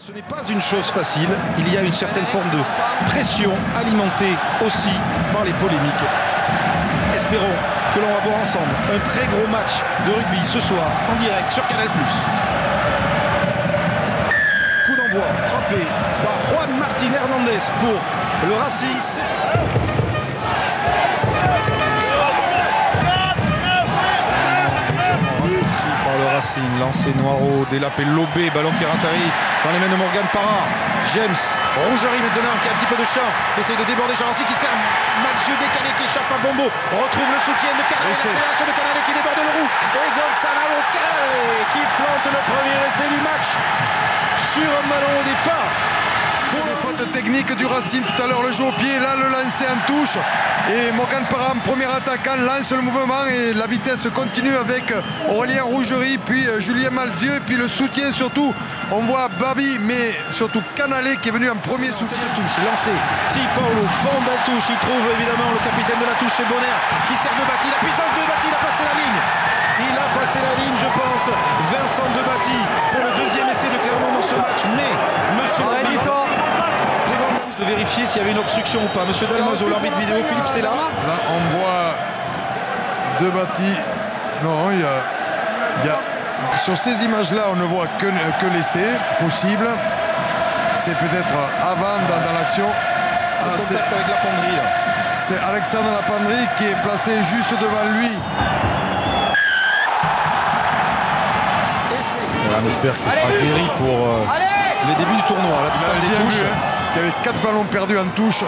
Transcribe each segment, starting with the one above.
Ce n'est pas une chose facile, il y a une certaine forme de pression alimentée aussi par les polémiques. Espérons que l'on va voir ensemble un très gros match de rugby ce soir en direct sur Canal+. Coup d'envoi frappé par Juan Martín Hernández pour le Racing. Par le Racing, lancé Noiro, délapé lobé, ballon qui ratterrit dans les mains de Morgan Parra. James Rougerie maintenant qui a un petit peu de champ, qui essaye de déborder Jean Racing, qui sert Mathieu Décalé qui échappe à Bombo, retrouve le soutien de Canale, l'accélération de Canale qui déborde le roue, et Gonzalo Canale qui plante le premier essai du match sur un ballon au départ. Pour les fautes techniques du Racing, tout à l'heure le jeu au pied, là le lancer en touche et Morgan Parra, premier attaquant, lance le mouvement et la vitesse continue avec Aurélien Rougerie, puis Julien Malzieu, et puis le soutien surtout, on voit Babi, mais surtout Canale qui est venu en premier soutien. Cette touche lancée, Ti Paolo, fond de la touche, il trouve évidemment le capitaine de la touche, c'est Bonner qui sert de Batti, la puissance de Batti, il a passé la ligne. Il a passé la ligne, je pense, Vincent de Batti pour le deuxième essai de Clermont dans ce match, mais monsieur l'arbitre demande de vérifier s'il y avait une obstruction ou pas. Monsieur Dalmazo, l'arbitre vidéo, Philippe Sella. Là on voit de Batti, non, il y a sur ces images-là, on ne voit que l'essai possible. C'est peut-être avant dans l'action. C'est avec Lapendrie là. C'est Alexandre Lapendrie qui est placé juste devant lui. On espère qu'il sera guéri pour les débuts du tournoi. La distance des touches. Il y avait 4 ballons perdus en touche.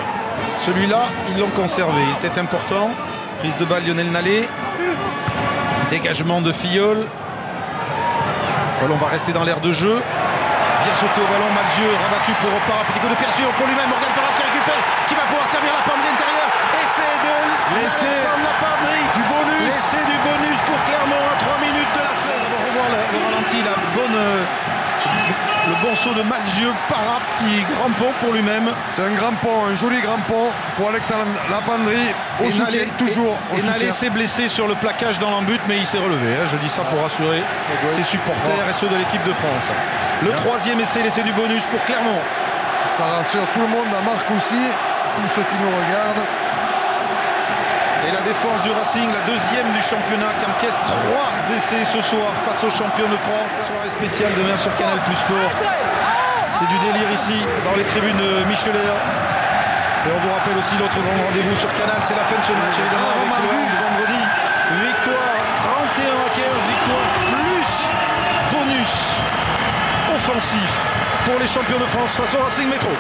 Celui-là, ils l'ont conservé. Il était important. Prise de balle Lionel Nallet. Dégagement de Filleul. Voilà, on va rester dans l'air de jeu. Bien sauté au ballon, Malzieu rabattu pour Parra, petit coup de pied sûr pour lui-même, Morgan Parra qui récupère, qui va pouvoir servir Lapendrie intérieur. Essai de Lapendrie. Du bonus. Essai du bonus pour Clermont à 3 minutes de la fin. On va revoir le ralenti, le bon saut de Malzieu, Parra qui grand pont pour lui-même. C'est un grand pont, un joli grand pont pour Alexandre Lapendrie. Au soutien, toujours. Et Nallet s'est blessé sur le plaquage dans l'embut, mais il s'est relevé. Je dis ça pour rassurer ses supporters et ceux de l'équipe de France. Le troisième essai, l'essai du bonus pour Clermont. Ça rassure tout le monde, la marque aussi, tous ceux qui nous regardent. Et la défense du Racing, la deuxième du championnat, qui encaisse 3 essais ce soir face aux champions de France. Soirée spéciale demain sur Canal+ Sport. C'est du délire ici, dans les tribunes de Michelin. Et on vous rappelle aussi l'autre grand rendez-vous sur Canal, c'est la fin de ce match évidemment avec le vendredi. Victoire 31-15, victoire plus bonus offensif pour les champions de France face au Racing Métro.